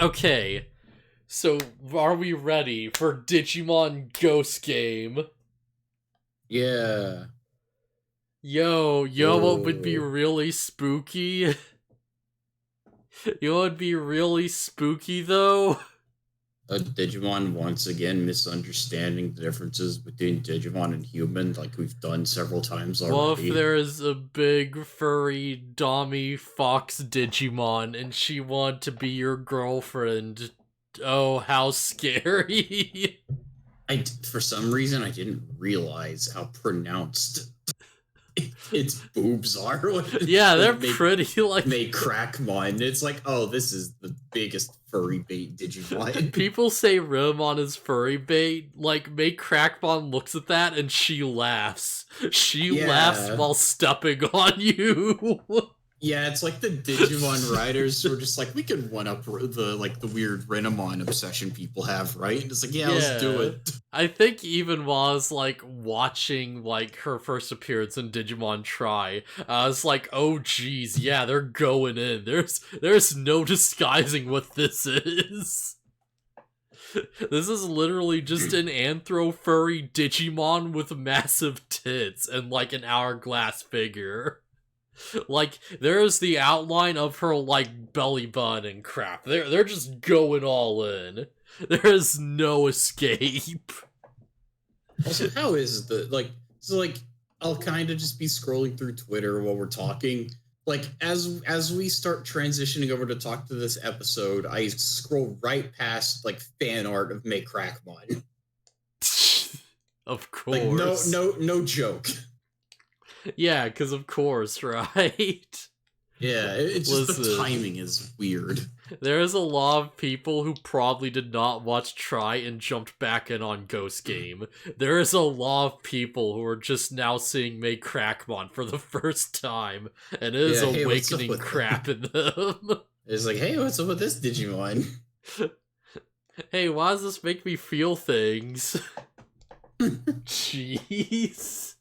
Okay, so are we ready for Digimon Ghost Game? Yeah. Yo, what would be Oh, really spooky? You know what would be really spooky though? a Digimon once again misunderstanding the differences between Digimon and human, like we've done several times What if already. there's a big furry Dommy Fox Digimon and she wanted to be your girlfriend? Oh, how scary. For some reason, I didn't realize how pronounced its boobs are Yeah, they're when pretty like they crack mine. It's like, oh, this is the biggest furry bait Digimon. people say Rimon is furry bait. Like, May Crackmon looks at that and she laughs. She laughs Yeah. while stepping on you. Yeah, it's like the Digimon writers who are just like, we can one up the weird Renamon obsession people have, right? And it's like, yeah, let's do Yeah. it. I think even while I was like watching like her first appearance in Digimon Try, I was like, oh geez, yeah, they're going in. There's no disguising what this is. This is literally just an anthro furry Digimon with massive tits and like an hourglass figure. Like there's the outline of her like belly button and crap. They're just going all in. There is no escape. Also, how is the like I'll kind of just be scrolling through Twitter while we're talking. Like as we start transitioning over to talk to this episode, I scroll right past like fan art of May Crackmon. Of Like course. no joke. Yeah, because of course, right? Yeah, it's just the Listen, timing is weird. there is a lot of people who probably did not watch Try and jumped back in on Ghost Game. There is a lot of people who are just now seeing May Crackmon for the first time, and it is Yeah, hey, what's up awakening with crap in them. it's like, hey, what's up with this Digimon? Hey, why does this make me feel things? Jeez.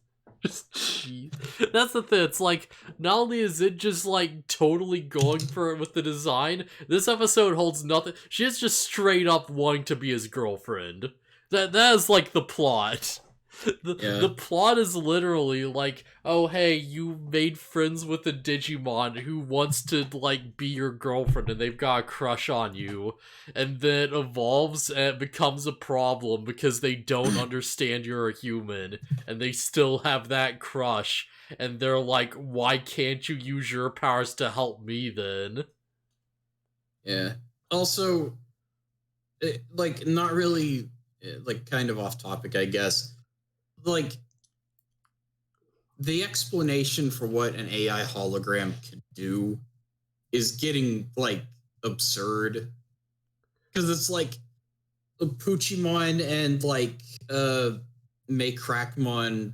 Just jeez. That's the thing. It's like, not only is it just like totally going for it with the design, this episode holds nothing. She is just straight up wanting to be his girlfriend. That is like the plot. The Yeah. plot is literally like, oh hey, you made friends with a Digimon who wants to like be your girlfriend and they've got a crush on you, and then it evolves and it becomes a problem because they don't understand you're a human and they still have that crush, and they're like, why can't you use your powers to help me then? Yeah. Also, like not really like kind of off topic, I guess. Like the explanation for what an AI hologram can do is getting like absurd because it's like Puchimon and like May Crackmon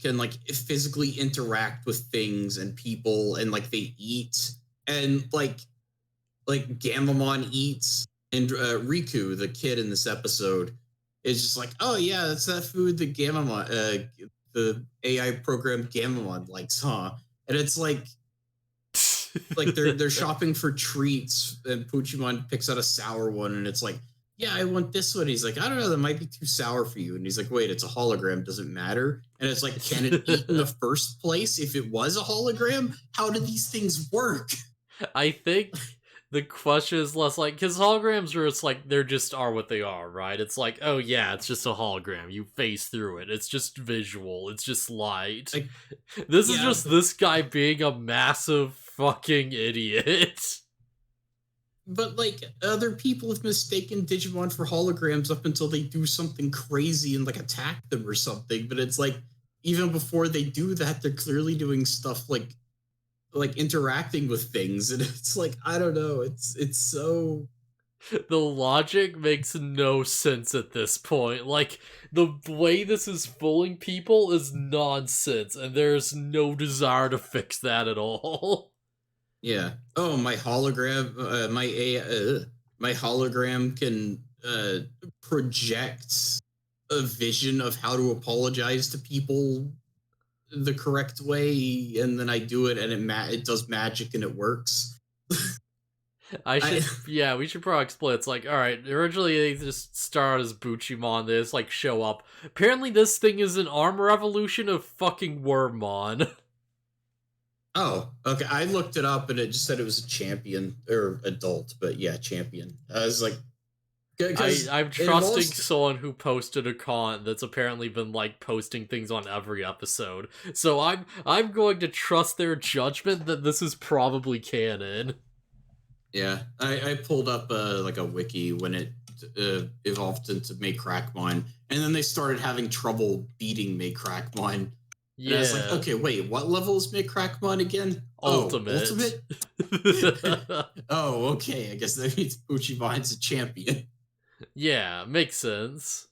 can like physically interact with things and people and like they eat and like Gamamon eats and Riku, the kid in this episode, is just like, oh yeah, that's that food that Gamamon, the AI program Gamamon likes, huh? And it's like they're shopping for treats, and Puchimon picks out a sour one, and it's like, yeah, I want this one. He's like, I don't know, that might be too sour for you. And he's like, wait, it's a hologram, doesn't matter. And it's like, can it eat in the first place if it was a hologram? How do these things work? I think the question is less like, because holograms are, it's like they're just are what they are, right? It's like, oh yeah, it's just a hologram. You phase through it. It's just visual. It's just light. Like, This is yeah, just this guy being a massive fucking idiot. but like other people have mistaken Digimon for holograms up until they do something crazy and like attack them or something. But it's like even before they do that, they're clearly doing stuff like interacting with things, and it's like I don't know. It's so The logic makes no sense at this point. Like, the way this is fooling people is nonsense, and there's no desire to fix that at all. yeah. Oh, my hologram, my hologram can project a vision of how to apologize to people the correct way, and then I do it, and it does magic, and it works. Yeah, we should probably explain. It's like, alright, originally they just start as Buchimon, they just like show up. Apparently this thing is an armor evolution of fucking Wormmon. Oh, okay. I looked it up and it just said it was a champion or adult, but yeah, champion. I was like, I'm trusting someone who posted a comment that's apparently been like posting things on every episode. So I'm going to trust their judgment that this is probably canon. Yeah, I pulled up like a wiki when it evolved into Maycrackmon, and then they started having trouble beating Maycrackmon. Yeah. And I was like, okay, wait, what level is Maycrackmon again? Ultimate. Oh, Ultimate? Oh, okay, I guess that means Buchimon's a champion. Yeah, makes sense.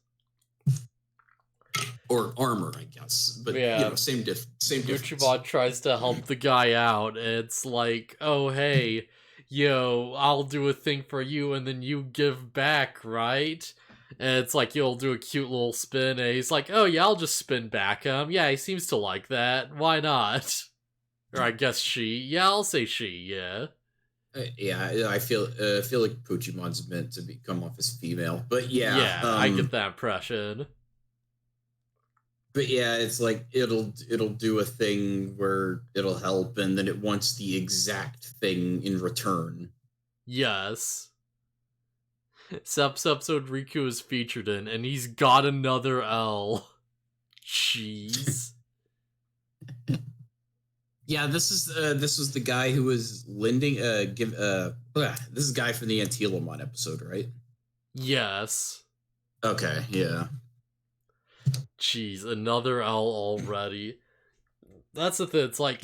Or armor, I guess. But, yeah. same difference. Buchimon tries to help the guy out, and it's like, oh, hey, I'll do a thing for you, and then you give back, right? And it's like, you'll do a cute little spin, and he's like, oh, yeah, I'll just spin back. Yeah, he seems to like that. Why not? Or I guess she. Yeah, I'll say she, yeah. Yeah, I feel like Puchimon's meant to come off as female, but yeah. Yeah, I get that impression. But yeah, it's like it'll do a thing where it'll help, and then it wants the exact thing in return. Yes. This episode Riku is featured in, and he's got another L. Jeez. Yeah, this was the guy who was lending this is a guy from the Dethhollow episode, right? Yes. Okay, yeah. Jeez, another L already. That's the thing, it's like,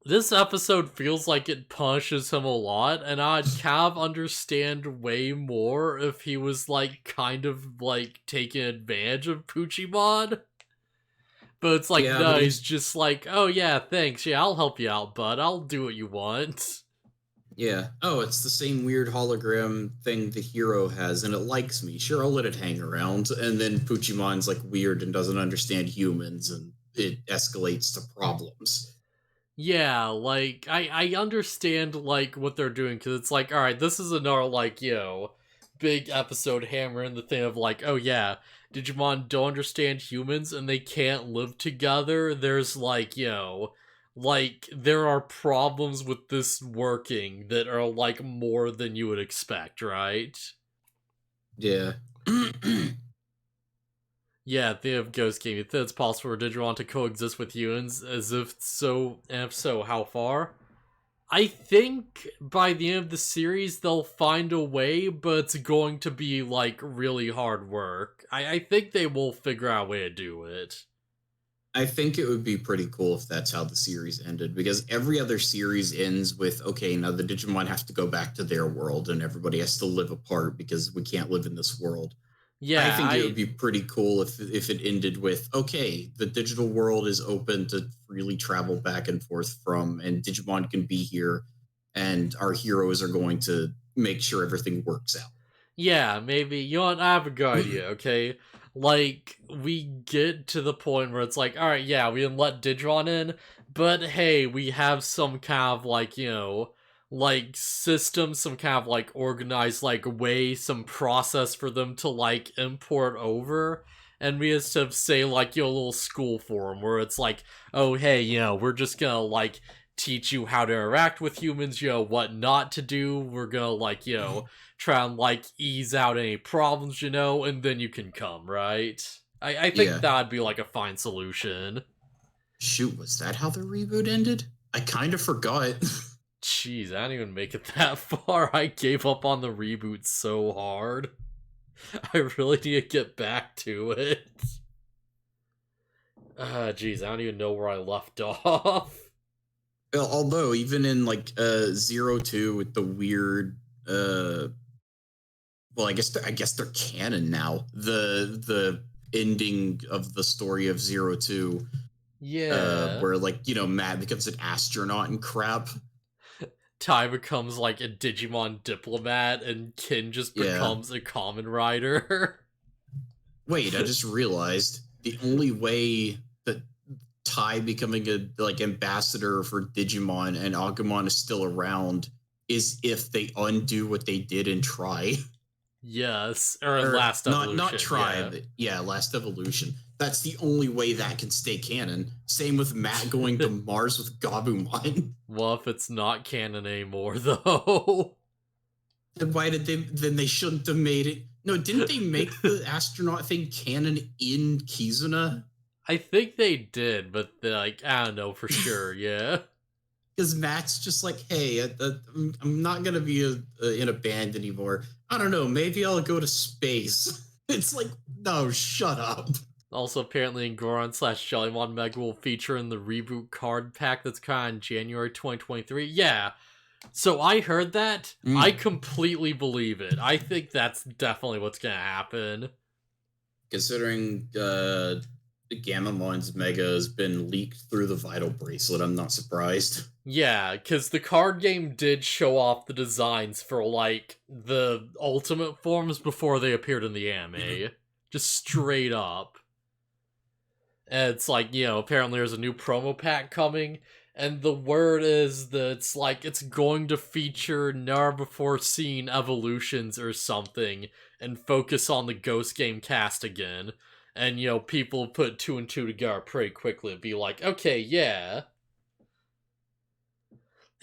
this episode feels like it punishes him a lot, and I'd kind of understand way more if he was, like, kind of, like, taking advantage of Puchimon. But it's like, no, he's just like, oh yeah, thanks, yeah, I'll help you out, bud, I'll do what you want. Yeah. Oh, it's the same weird hologram thing the hero has, and it likes me. Sure, I'll let it hang around. And then Puchimon's like weird and doesn't understand humans, and it escalates to problems. Yeah, like, I understand, like, what they're doing, because it's like, alright, this is another, like, big episode hammering the thing of, like, oh yeah, Digimon don't understand humans, and they can't live together. There's, like, like, there are problems with this working that are, like, more than you would expect, right? Yeah. Yeah, the of Ghost Game. You think it's possible for Digimon to coexist with humans? As if so, and if so, how far? I think by the end of the series they'll find a way, but it's going to be, like, really hard work. I think they will figure out a way to do it. I think it would be pretty cool if that's how the series ended, because every other series ends with, okay, now the Digimon have to go back to their world and everybody has to live apart because we can't live in this world. Yeah, I think it would be pretty cool if it ended with, okay, the digital world is open to freely travel back and forth from, and Digimon can be here, and our heroes are going to make sure everything works out. Yeah, maybe. You know what? I have a good idea, okay? Like, we get to the point where it's like, alright, yeah, we can let Digimon in, but hey, we have some kind of, like, like, system, some kind of, like, organized, like, way, some process for them to, like, import over, and we just have, say, like, a little school for them, where it's like, oh, hey, we're just gonna, like, teach you how to interact with humans, what not to do, we're gonna, like, try and, like, ease out any problems, and then you can come, right? I think that'd be, like, a fine solution. Shoot, was that how the reboot ended? I kind of forgot. Jeez, I didn't even make it that far. I gave up on the reboot so hard. I really need to get back to it. Jeez, I don't even know where I left off. Although, even in, like, 02 with the weird, well, I guess they're canon now. The ending of the story of 02. Yeah. Where, like, Matt becomes an astronaut and crap. Tai becomes, like, a Digimon diplomat, and Kin just becomes a Kamen Rider. Wait, I just realized the only way that Tai becoming a, like, ambassador for Digimon and Agumon is still around is if they undo what they did in Try. Yes, or in Or Last not Evolution, Try, yeah. but yeah, Last Evolution. That's the only way that can stay canon. Same with Matt going to Mars with Gabumon. Well, if it's not canon anymore, though. Then why did they? Then they shouldn't have made it. No, didn't they make the astronaut thing canon in Kizuna? I think they did, but like, I don't know for sure, yeah. Because Matt's just like, hey, I'm not gonna be in a band anymore. I don't know. Maybe I'll go to space. It's like, no, shut up. Also, apparently, Goron/Jellymon Mega will feature in the reboot card pack that's coming out in January 2023. Yeah. So I heard that. I completely believe it. I think that's definitely what's gonna happen. Considering Gamamon's Mega has been leaked through the Vital Bracelet, I'm not surprised. Yeah, because the card game did show off the designs for, like, the ultimate forms before they appeared in the anime. Just straight up. And it's like, apparently there's a new promo pack coming, and the word is that it's like it's going to feature never before seen evolutions or something, and focus on the Ghost Game cast again. And, people put two and two together pretty quickly and be like, okay, yeah.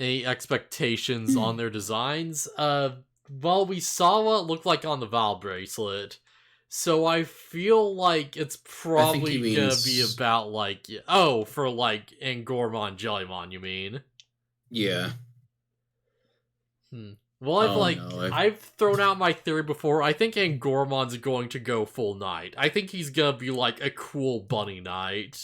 Any expectations on their designs? Well, we saw what it looked like on the Val bracelet. So I feel like it's probably gonna be about, like, for, like, Angormon Jellymon, you mean? Yeah. Well, I've thrown out my theory before. I think Angormon's going to go full knight. I think he's gonna be, like, a cool bunny knight.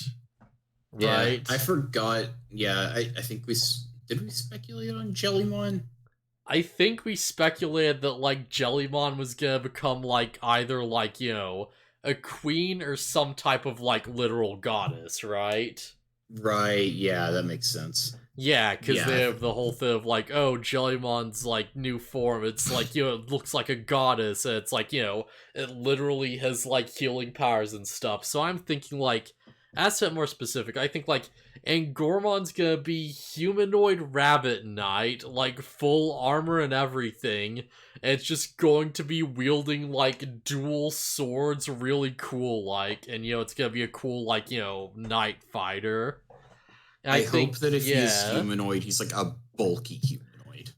Right? Yeah, I forgot. Yeah, I think did we speculate on Jellymon? I think we speculated that, like, Jellymon was gonna become, like, either, like, a queen or some type of, like, literal goddess, right? Right, yeah, that makes sense. Yeah, because they have the whole thing of, like, oh, Jellymon's, like, new form, it's, like, it looks like a goddess, and it's, like, it literally has, like, healing powers and stuff. So I'm thinking, like, as to more specific, I think, like, Angormon's gonna be humanoid rabbit knight, like, full armor and everything. And it's just going to be wielding, like, dual swords really cool, like, and, it's gonna be a cool, like, knight fighter. I hope that if he is humanoid, he's, like, a bulky humanoid.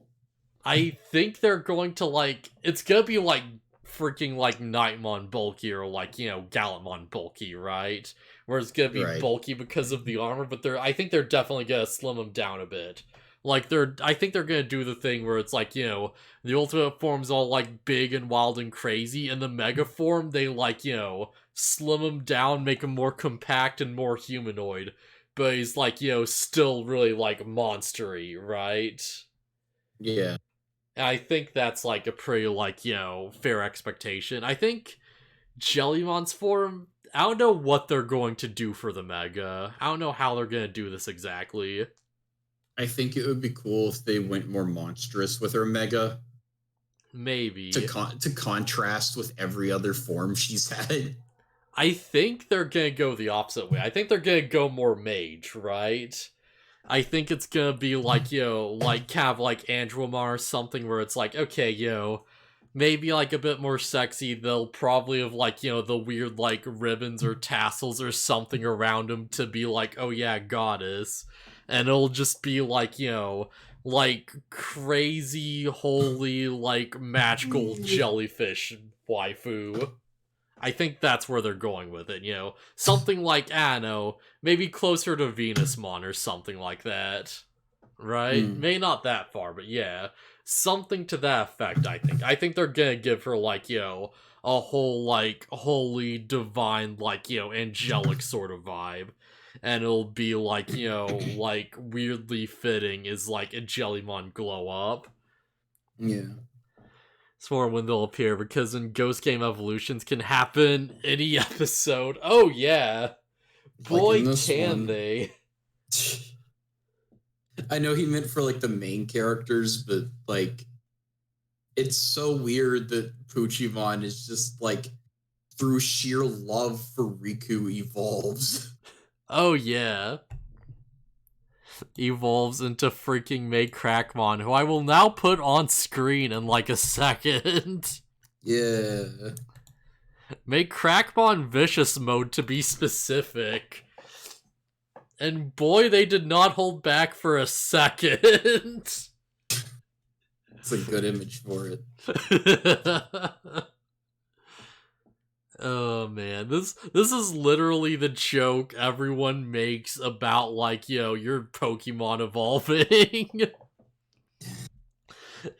I think they're going to, like, it's gonna be, like, freaking, like, Nightmon bulky or, like, Gallantmon bulky, right? Where it's gonna be bulky because of the armor, but I think they're definitely gonna slim him down a bit. Like, I think they're gonna do the thing where it's like, the ultimate form's all, like, big and wild and crazy, and the mega form, they, like, slim him down, make him more compact and more humanoid. But he's, like, still really, like, monstery, right? Yeah. And I think that's, like, a pretty, like, fair expectation. I think Jellymon's form, I don't know what they're going to do for the Mega. I don't know how they're going to do this exactly. I think it would be cool if they went more monstrous with her Mega. Maybe. To contrast with every other form she's had. I think they're going to go the opposite way. I think they're going to go more mage, right? I think it's gonna be like, like kind of like Andromar or something where it's like, okay, maybe like a bit more sexy. They'll probably have like, the weird like ribbons or tassels or something around them to be like, oh yeah, goddess. And it'll just be like, like crazy, holy, like magical jellyfish waifu. I think that's where they're going with it, Something like, I don't know, maybe closer to Venusmon or something like that. Right? Maybe not that far, but yeah. Something to that effect, I think. I think they're gonna give her, like, a whole, like, holy, divine, like, angelic sort of vibe. And it'll be, like, like, weirdly fitting is, like, a Jellymon glow up. Yeah. For when they'll appear, because in Ghost Game Evolutions can happen any episode. Oh yeah, boy, like can they. I know he meant for like the main characters, but like it's so weird that Puchimon is just like through sheer love for Riku evolves. Oh yeah. evolves into freaking May Crackmon, who I will now put on screen in like a second. Yeah. Make Crackmon Vicious Mode to be specific. And boy, they did not hold back for a second. It's a good image for it. Oh man, this is literally the joke everyone makes about like, your Pokemon evolving.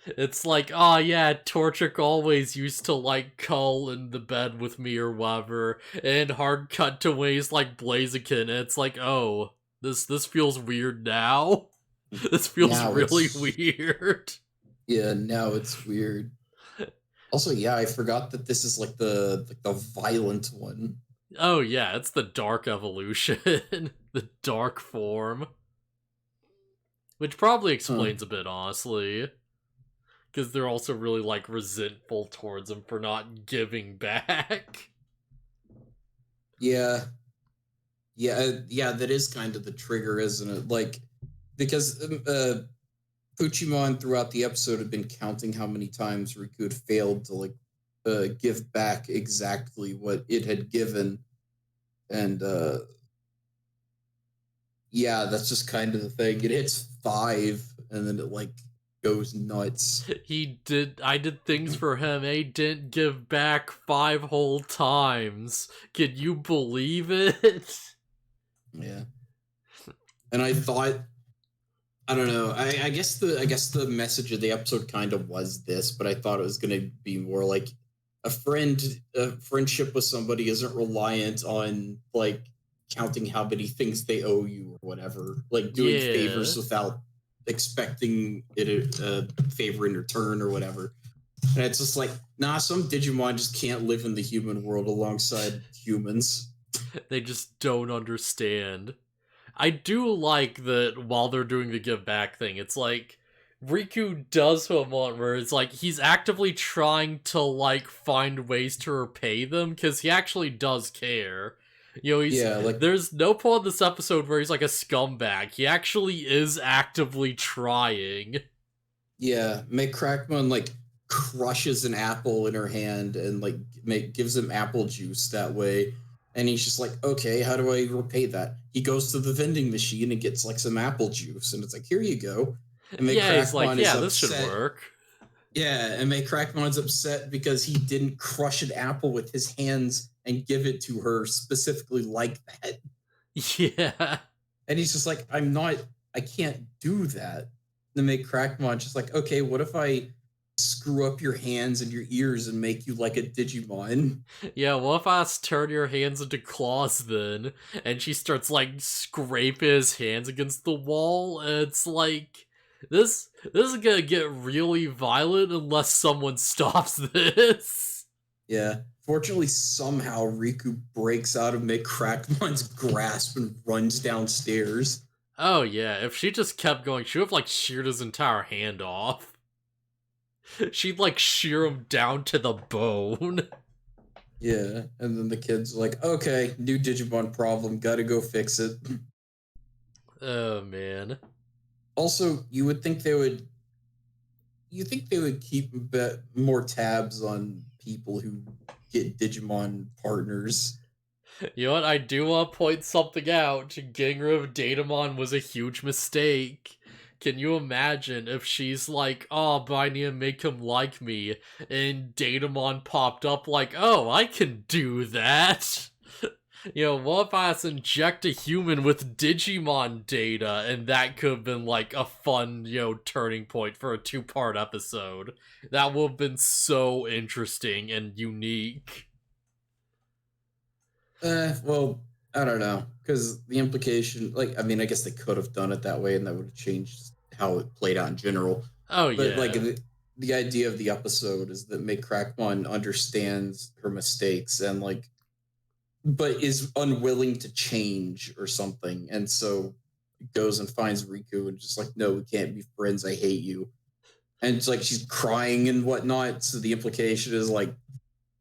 It's like, oh yeah, Torchic always used to like cull in the bed with me or whatever, and hard cut to ways like Blaziken, and it's like, oh, this feels weird now. This feels Now really weird. Yeah, now it's weird. Also, yeah, I forgot that this is like the violent one. Oh yeah, it's the dark evolution, the dark form, which probably explains a bit, honestly. Because they're also really, like, resentful towards him for not giving back. Yeah. Yeah, that is kind of the trigger, isn't it? Like, because Puchimon throughout the episode had been counting how many times Riku had failed to, like, give back exactly what it had given. And, yeah, that's just kind of the thing. It hits 5, and then it, like, goes nuts. I did things for him. He didn't give back 5 whole times. Can you believe it? Yeah. And I thought, I don't know. I guess the message of the episode kind of was this, but I thought it was going to be more like a friendship with somebody isn't reliant on like counting how many things they owe you or whatever, like doing favors without expecting it a favor in return or whatever. And it's just like, nah, some Digimon just can't live in the human world alongside humans. They just don't understand. I do like that while they're doing the give back thing, it's like Riku does a moment where it's like he's actively trying to like find ways to repay them because he actually does care. There's no point in this episode where he's like a scumbag. He actually is actively trying. Yeah, Make Crackmon like crushes an apple in her hand and like gives him apple juice that way. And he's just like, okay, how do I repay that? He goes to the vending machine and gets like some apple juice, and it's like, here you go. And he's like, yeah, this should work. Yeah, and May Crackmon's upset because he didn't crush an apple with his hands and give it to her specifically like that. Yeah. And he's just like, I can't do that. Then May Crackmon just like, okay, what if I screw up your hands and your ears and make you like a Digimon? Yeah, what if I turn your hands into claws then? And she starts like scraping his hands against the wall, and it's like this is gonna get really violent unless someone stops this. Yeah. Fortunately, somehow Riku breaks out of May Crackmon's grasp and runs downstairs. Oh yeah, if she just kept going, she would have like sheared his entire hand off. She'd like shear him down to the bone. Yeah, and then the kid's like, okay, new Digimon problem, gotta go fix it. Oh man. Also, you think they would keep more tabs on people who get Digimon partners. You know what? I do want to point something out. Getting rid of Datamon was a huge mistake. Can you imagine if she's like, oh, but I need to make him like me, and Datamon popped up like, oh, I can do that? What if I inject a human with Digimon data, and that could have been like a fun, turning point for a 2-part episode. That would have been so interesting and unique. Well, I don't know, because the implication, I guess they could have done it that way, and that would have changed how it played out in general. Oh, but, yeah. But, the idea of the episode is that May Crackmon understands her mistakes and, but is unwilling to change or something, and so goes and finds Riku and just like, no, we can't be friends, I hate you. And it's like she's crying and whatnot, so the implication is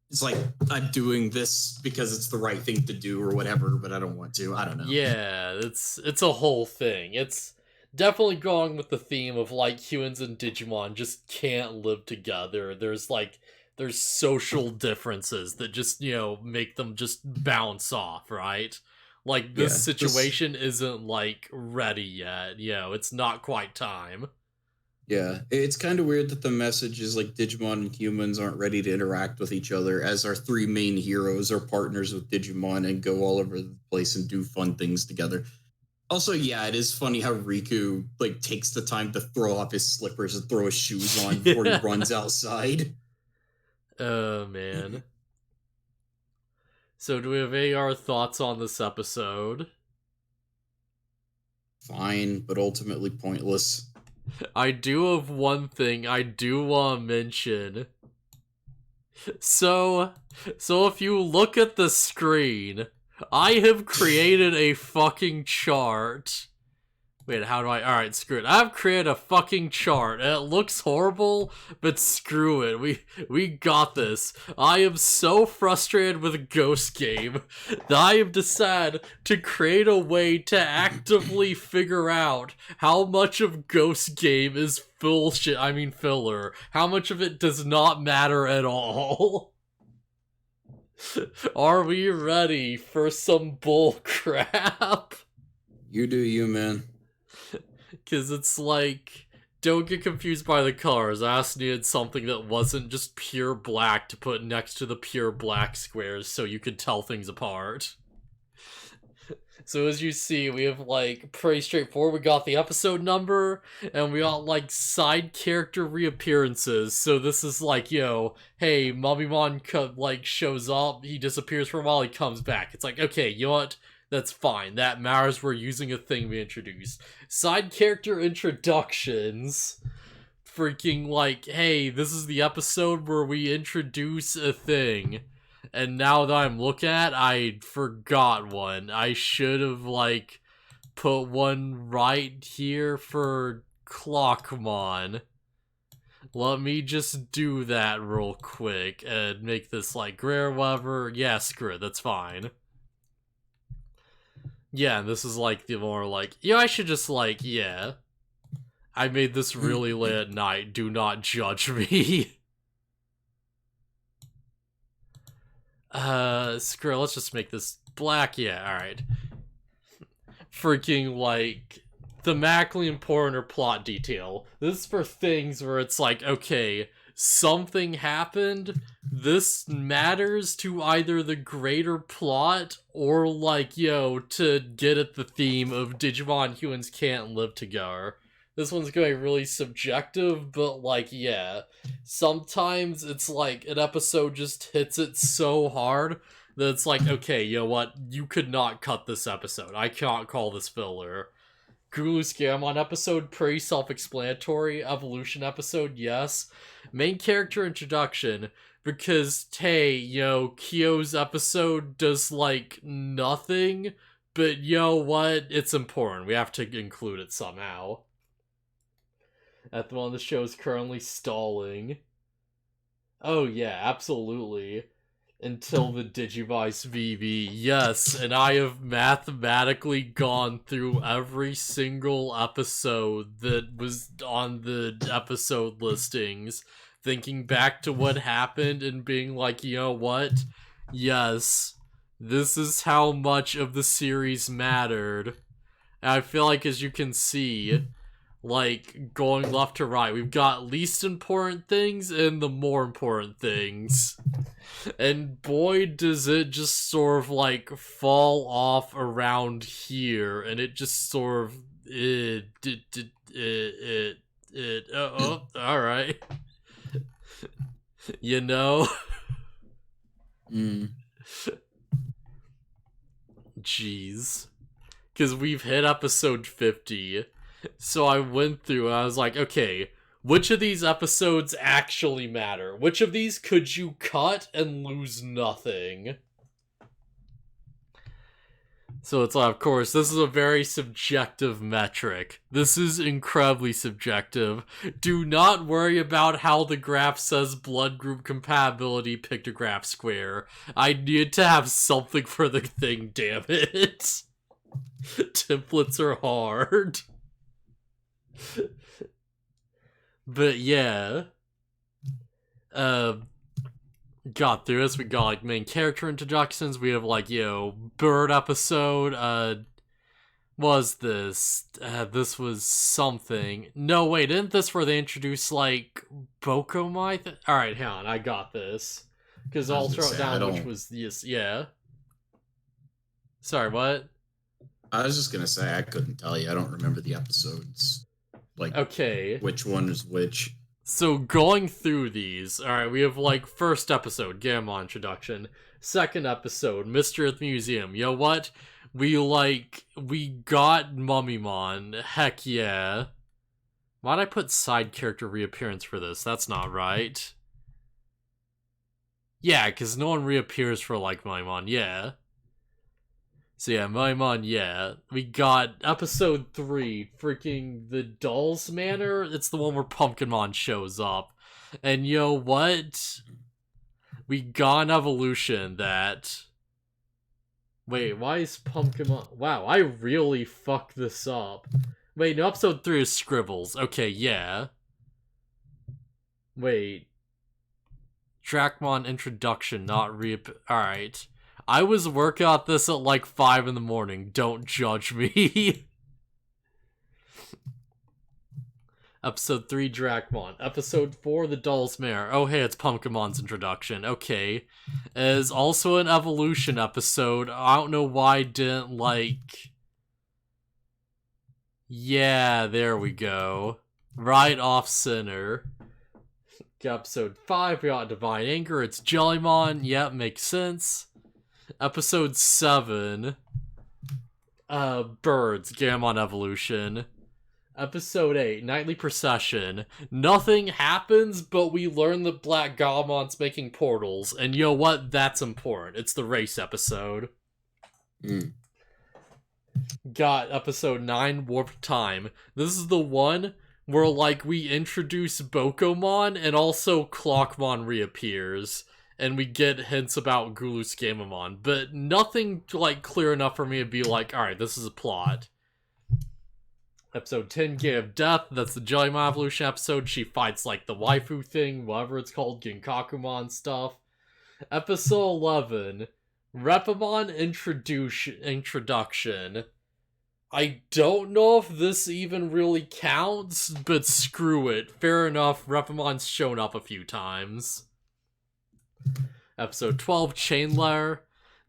it's like, I'm doing this because it's the right thing to do or whatever, but I don't want to. I don't know. Yeah, it's a whole thing. It's definitely going with the theme of, like, humans and Digimon just can't live together. There's social differences that just, make them just bounce off, right? Like, this Yeah, situation isn't, like, ready yet. It's not quite time. Yeah, it's kind of weird that the message is like Digimon and humans aren't ready to interact with each other, as our three main heroes are partners with Digimon and go all over the place and do fun things together. Also, yeah, it is funny how Riku like takes the time to throw off his slippers and throw his shoes on before he runs outside. Oh, man. So, do we have AR thoughts on this episode? Fine, but ultimately pointless. I do have one thing I do want to mention. So if you look at the screen, I have created a fucking chart. Wait, how do I... Alright, screw it. I've created a fucking chart, and it looks horrible, but screw it. We got this. I am so frustrated with a Ghost Game that I have decided to create a way to actively figure out how much of Ghost Game is filler. How much of it does not matter at all. Are we ready for some bull crap? You do you, man. Because it's like, don't get confused by the colors. I just needed something that wasn't just pure black to put next to the pure black squares so you could tell things apart. So as you see, we have, like, pretty straightforward. We got the episode number, and we got, like, side character reappearances. So this is like, hey, Mummymon, like, shows up, he disappears for a while, he comes back. It's like, okay, you know what? That's fine. That matters. We're using a thing we introduced. Side character introductions. Freaking like, hey, this is the episode where we introduce a thing. And now that I'm looking at, I forgot one. I should have, like, put one right here for Clockmon. Let me just do that real quick and make this, like, gray or whatever. Yeah, screw it. That's fine. Yeah, and this is, like, the more, like, I should just, like, I made this really late at night. Do not judge me. Screw it, let's just make this black. Yeah, alright. Freaking, like, thematically important or plot detail. This is for things where it's like, okay, something happened, this matters to either the greater plot or, like, to get at the theme of Digimon and humans can't live together. This one's going really subjective, but, like, sometimes it's like an episode just hits it so hard that it's like, okay, you know what? You could not cut this episode. I cannot call this filler. Gulu's Garamon episode, pretty self-explanatory. Evolution episode, yes. Main character introduction, because, hey, Kyo's episode does, like, nothing, but you know what? It's important. We have to include it somehow. At the moment, the show is currently stalling. Oh yeah, absolutely. Until the Digivice VV, yes, and I have mathematically gone through every single episode that was on the episode listings, thinking back to what happened and being like, you know what? Yes, this is how much of the series mattered. And I feel like, as you can see, like, going left to right, we've got least important things and the more important things. And boy, does it just sort of, like, fall off around here, and it just sort of, alright. Jeez. Because we've hit episode 50. So I went through and I was like, okay, which of these episodes actually matter? Which of these could you cut and lose nothing? So it's like, of course, this is a very subjective metric. This is incredibly subjective. Do not worry about how the graph says blood group compatibility pictograph square. I need to have something for the thing, damn it. Templates are hard. But yeah. Got through this. We got like main character introductions. We have like, bird episode. Was this? This was something. No, wait, isn't this where they introduced like Bokomai? Alright, hang on, I got this. Because I'll throw it down, which was this, yeah. Sorry, what? I was just gonna say I couldn't tell you. I don't remember the episodes. Like, okay, which one is which. So going through these, alright, we have like first episode, Gamma introduction. Second episode, Mystery at the Museum. You know what? We got Mummymon. Heck yeah. Why'd I put side character reappearance for this? That's not right. Yeah, because no one reappears for like Mummymon, yeah. So yeah, Mummymon, yeah. We got episode 3, freaking the Dolls Manor. It's the one where Pumpkinmon shows up. And you know what? We got an evolution that... Wait, why is Pumpkinmon... Wow, I really fucked this up. Wait, no, episode 3 is Scribbles. Okay, yeah. Wait. Dracmon introduction, not Alright. I was working on this at like 5 in the morning. Don't judge me. Episode 3, Dracmon. Episode 4, The Doll's Mare. Oh, hey, it's Pumpkinmon's introduction. Okay. Is also an evolution episode. I don't know why I didn't like... Yeah, there we go. Right off center. Episode 5, we got Divine Anger. It's Jellymon. Yeah, makes sense. Episode 7, Birds, Gammon Evolution. Episode 8, Nightly Procession. Nothing happens, but we learn that Black Gommon's making portals, and you know what? That's important. It's the race episode. Got episode 9, Warp Time. This is the one where, like, we introduce Bokomon, and also Clockmon reappears. And we get hints about Gulus Gamamon, but nothing, like, clear enough for me to be like, alright, this is a plot. Episode 10, Gate of Death, that's the Jellymon evolution episode. She fights, like, the waifu thing, whatever it's called, Ginkakumon stuff. Episode 11, Repamon introduction. I don't know if this even really counts, but screw it. Fair enough, Repamon's shown up a few times. Episode 12, Chainlair.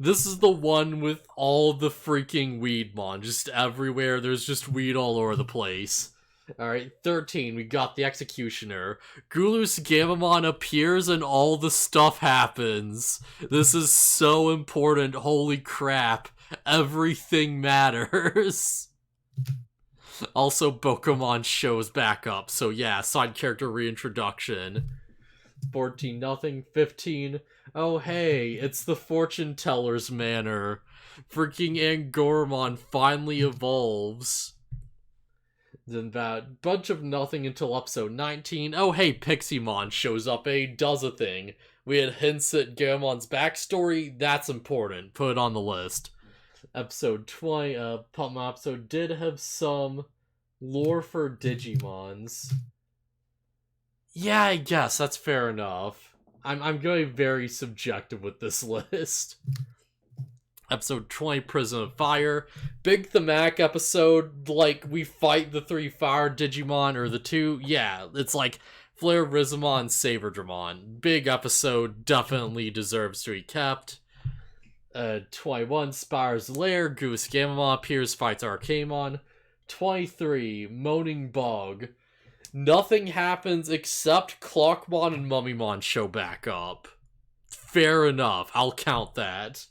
This is the one with all the freaking Weedmon, just everywhere. There's just weed all over the place. Alright, 13, we got the Executioner. Gulus Gamamon appears and all the stuff happens. This is so important, holy crap. Everything matters. Also, Bokomon shows back up, so yeah, side character reintroduction. 14, nothing. 15, oh hey, it's the Fortune Teller's Manor. Freaking Angoramon finally evolves. Then that bunch of nothing until episode 19. Oh hey, Pixiemon shows up, does a thing. We had hints at Garamon's backstory, that's important, put it on the list. Episode 20, Pumpmon episode did have some lore for Digimons. Yeah, I guess, that's fair enough. I'm going very subjective with this list. Episode 20, Prison of Fire. Big thematic episode, like, we fight the 3 fire Digimon, or the 2, yeah, it's like Flare, Rizamon, Saverdramon. Big episode, definitely deserves to be kept. 21, Spire's Lair, Goose Gamamon appears, fights Arcamon. 23, Moaning Bog. Nothing happens except Clockmon and Mummymon show back up. Fair enough, I'll count that.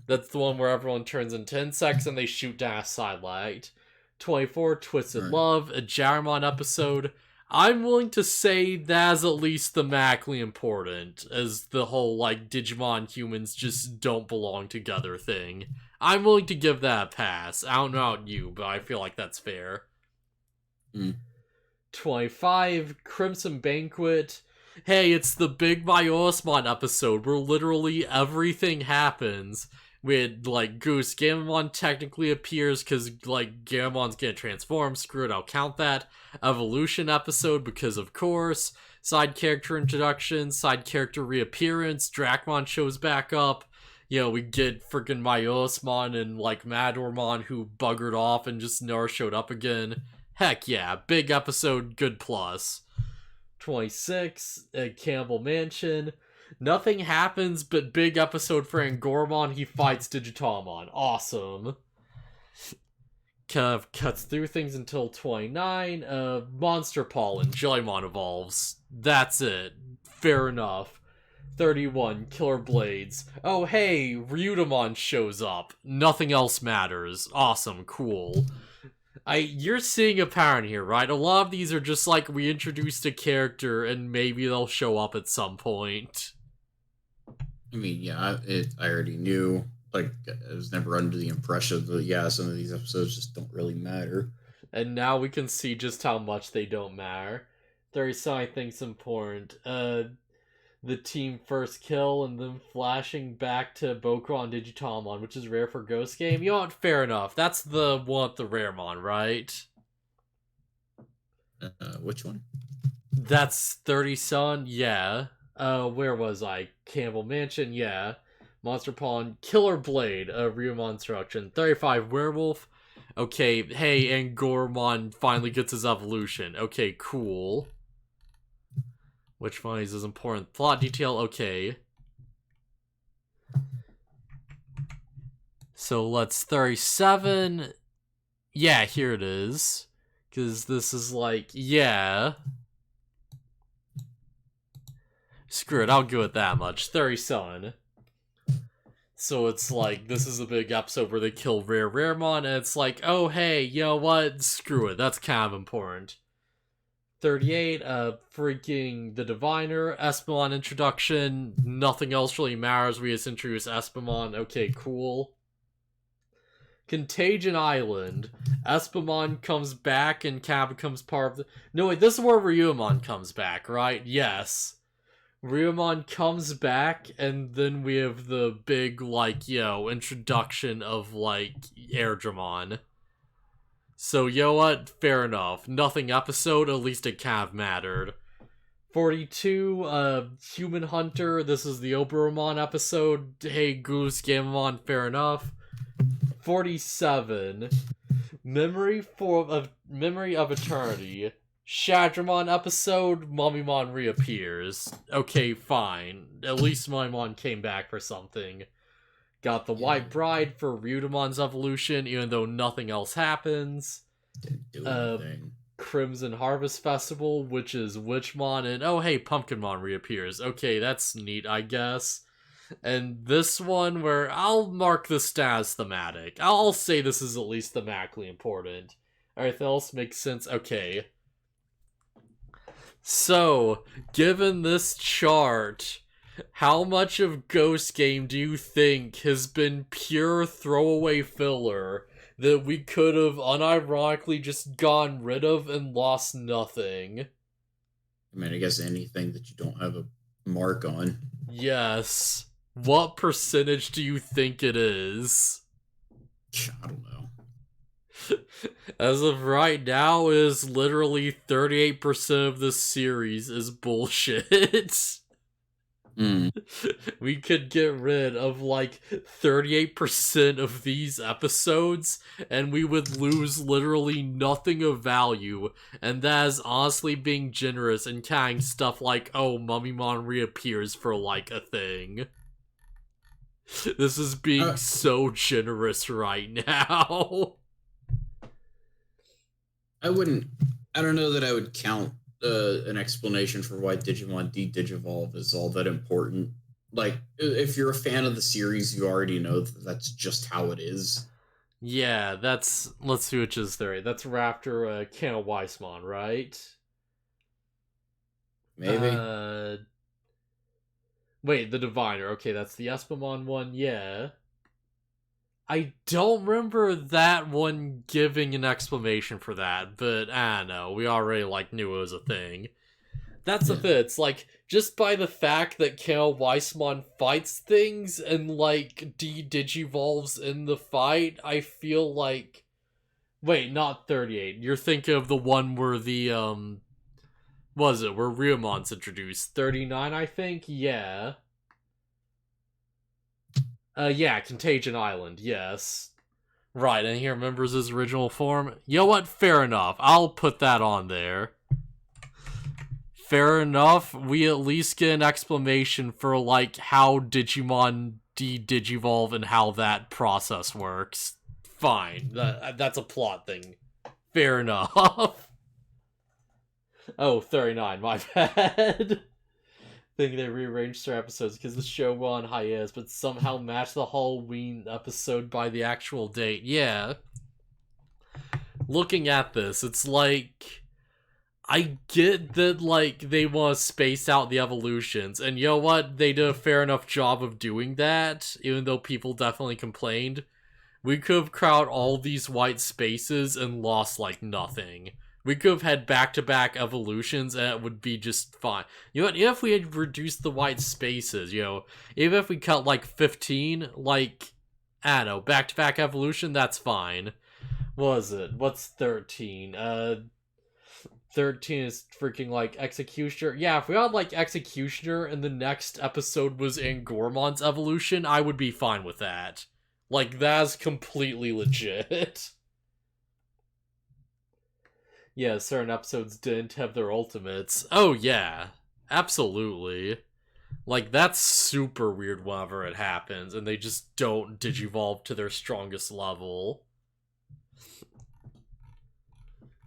That's the one where everyone turns into insects and they shoot down a sidelight. 24, Twisted Love, a Jarramon episode. I'm willing to say that's at least thematically important, as the whole, like, Digimon humans just don't belong together thing. I'm willing to give that a pass. I don't know about you, but I feel like that's fair. 25, Crimson Banquet. Hey, it's the Big Myosmon episode where literally everything happens. We had, like, Goose Gamamon technically appears because, like, Gamamon's gonna transform. Screw it, I'll count that. Evolution episode because, of course. Side character introduction, side character reappearance. Dracmon shows back up. You know, we get freaking Myosmon and, like, Madormon who buggered off and just never showed up again. Heck yeah, big episode, good plus. 26 at Campbell Mansion. Nothing happens, but big episode for Angormon. He fights Digitalmon. Awesome. Kind of cuts through things until 29. Monster Pollen. Jellymon evolves. That's it. Fair enough. 31. Killer Blades. Oh, hey, Ryudomon shows up. Nothing else matters. Awesome. Cool. You're seeing a pattern here, right? A lot of these are just like, we introduced a character and maybe they'll show up at some point. I mean, yeah, I already knew. Like, I was never under the impression that, yeah, some of these episodes just don't really matter. And now we can see just how much they don't matter. 37, I think's important. The team first kill and then flashing back to Bokra and Digitalmon, which is rare for Ghost Game. You know what? Fair enough. That's the one with the Raremon, right? Which one? That's 37, yeah. Where was I? Campbell Mansion, yeah. Monster Pawn, Killer Blade, Ryumon Instruction. 35, Werewolf. Okay, hey, Angormon finally gets his evolution. Okay, cool. Which one is important? Plot detail, okay. So let's 37. Yeah, here it is. Because this is like, yeah. Screw it, I'll go with that much. 37. So it's like, this is a big episode where they kill Raremon, and it's like, oh hey, you know what? Screw it, that's kind of important. 38, freaking the Diviner, Espamon introduction, nothing else really matters, we just introduce Espamon, okay, cool. Contagion Island, Espamon comes back and Cab becomes part of the... No wait, this is where Ryumon comes back, right? Yes. Ryumon comes back, and then we have the big, like, you know, introduction of, like, Airdramon. So, you know what? Fair enough. Nothing episode, at least it kind of mattered. 42, Human Hunter, this is the Oberomon episode. Hey, Goose, Gamamon, fair enough. 47, Memory of Eternity. Shadramon episode, Mummymon reappears. Okay, fine. At least Mummymon came back for something. Got the White Bride for Ryudomon's evolution, even though nothing else happens. Didn't do anything. Crimson Harvest Festival, which is Witchmon, and oh hey, Pumpkinmon reappears. Okay, that's neat, I guess. And this one, where I'll mark this as thematic. I'll say this is at least thematically important. Everything else makes sense. Okay. So, given this chart, how much of Ghost Game do you think has been pure throwaway filler that we could have unironically just gotten rid of and lost nothing? I mean, I guess anything that you don't have a mark on. Yes. What percentage do you think it is? I don't know. As of right now, is literally 38% of this series is bullshit. We could get rid of like 38% of these episodes and we would lose literally nothing of value, and that is honestly being generous and counting stuff like, oh, Mummymon reappears for like a thing. This is being so generous right now. I don't know that I would count an explanation for why Digimon de-digivolve is all that important. Like, if you're a fan of the series, you already know that that's just how it is. Yeah, that's... Let's see which is there. That's Raptor Kana Weissmon, right? Maybe. Wait, the Diviner. Okay, that's the Espamon one, yeah. I don't remember that one giving an explanation for that, but I don't know. We already, like, knew it was a thing. That's the thing. It's like, just by the fact that Kale Weissmon fights things and, like, digivolves in the fight, I feel like... Wait, not 38. You're thinking of the one where the, was it? Where Ryomon's introduced. 39, I think? Yeah. Yeah, Contagion Island, yes. Right, and he remembers his original form. You know what? Fair enough. I'll put that on there. Fair enough. We at least get an explanation for, like, how Digimon digivolve and how that process works. Fine. That's a plot thing. Fair enough. Oh, 39, my bad. Think they rearranged their episodes because the show went on hiatus, but somehow matched the Halloween episode by the actual date. Yeah. Looking at this, it's like... I get that, like, they want to space out the evolutions, and you know what? They did a fair enough job of doing that, even though people definitely complained. We could have crowded all these white spaces and lost, like, nothing. We could have had back-to-back evolutions, and it would be just fine. You know what? Even if we had reduced the white spaces, you know, even if we cut, like, 15, like, I don't know, back-to-back evolution, that's fine. What is it? What's 13? 13 is freaking, like, Executioner. Yeah, if we had, like, Executioner and the next episode was Angormon's evolution, I would be fine with that. Like, that's completely legit. Yeah, certain episodes didn't have their ultimates. Oh, yeah. Absolutely. Like, that's super weird whenever it happens, and they just don't digivolve to their strongest level.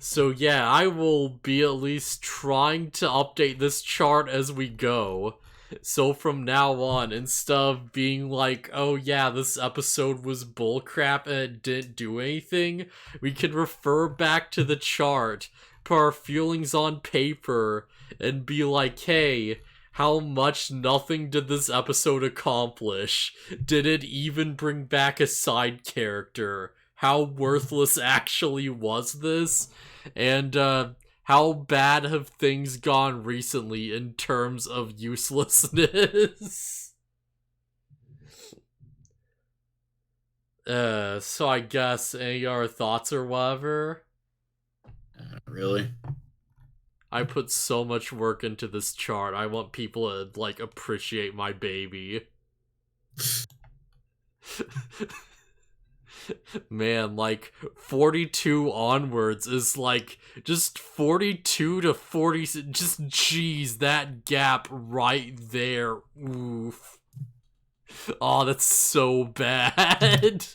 So yeah, I will be at least trying to update this chart as we go. So from now on, instead of being like, oh yeah, this episode was bullcrap and it didn't do anything, we can refer back to the chart, put our feelings on paper, and be like, hey, how much nothing did this episode accomplish? Did it even bring back a side character? How worthless actually was this? And, how bad have things gone recently in terms of uselessness? So I guess any other thoughts or whatever? Really? I put so much work into this chart. I want people to, like, appreciate my baby. Man, like, 42 onwards is, like, just 42 to 40, just, jeez, that gap right there, oof. Oh, that's so bad.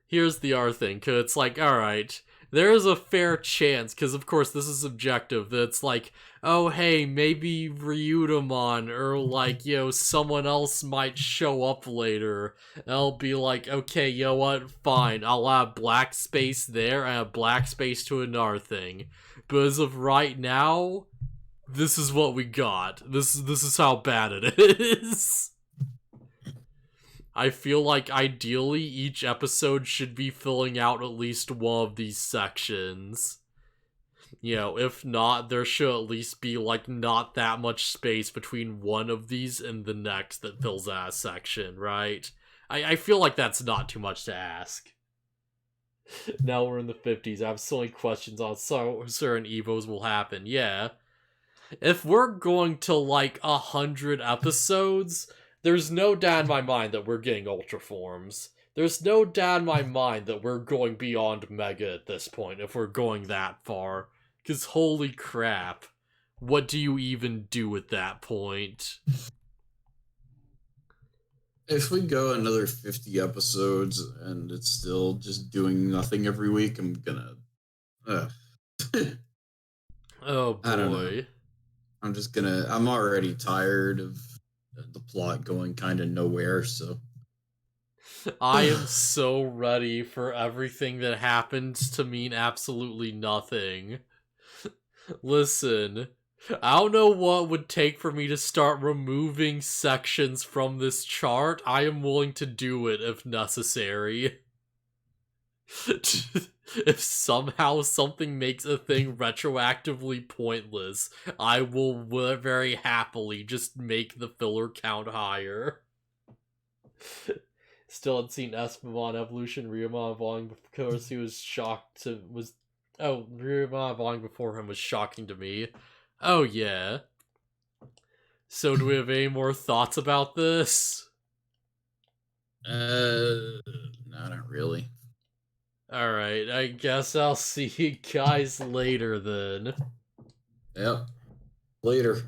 Here's the other thing, because it's like, alright, there is a fair chance, because of course this is subjective, that it's like, oh hey, maybe Ryudomon, or like, you know, someone else might show up later, and I'll be like, okay, you know what, fine, I'll add black space there, and a black space to another thing. But as of right now, this is what we got. This is how bad it is. I feel like ideally each episode should be filling out at least one of these sections. You know, if not, there should at least be, like, not that much space between one of these and the next that fills that section, right? I feel like that's not too much to ask. Now we're in the 50s, I have so many questions on certain EVOs will happen, yeah. If we're going to, like, 100 episodes... There's no doubt in my mind that we're getting Ultra Forms. There's no doubt in my mind that we're going beyond Mega at this point, if we're going that far. Because holy crap, what do you even do at that point? If we go another 50 episodes and it's still just doing nothing every week, I'm gonna... Oh boy. I don't know. I'm just gonna... I'm already tired of the plot going kind of nowhere, so... I am so ready for everything that happens to mean absolutely nothing. Listen, I don't know what would take for me to start removing sections from this chart. I am willing to do it if necessary. If somehow something makes a thing retroactively pointless, I will very happily just make the filler count higher. Still hadn't seen Espamon Evolution. Ryumon evolving because he was shocked to Ryumon evolving before him was shocking to me. Oh yeah. So do we have any more thoughts about this? No, not really. Alright, I guess I'll see you guys later then. Yep. Later.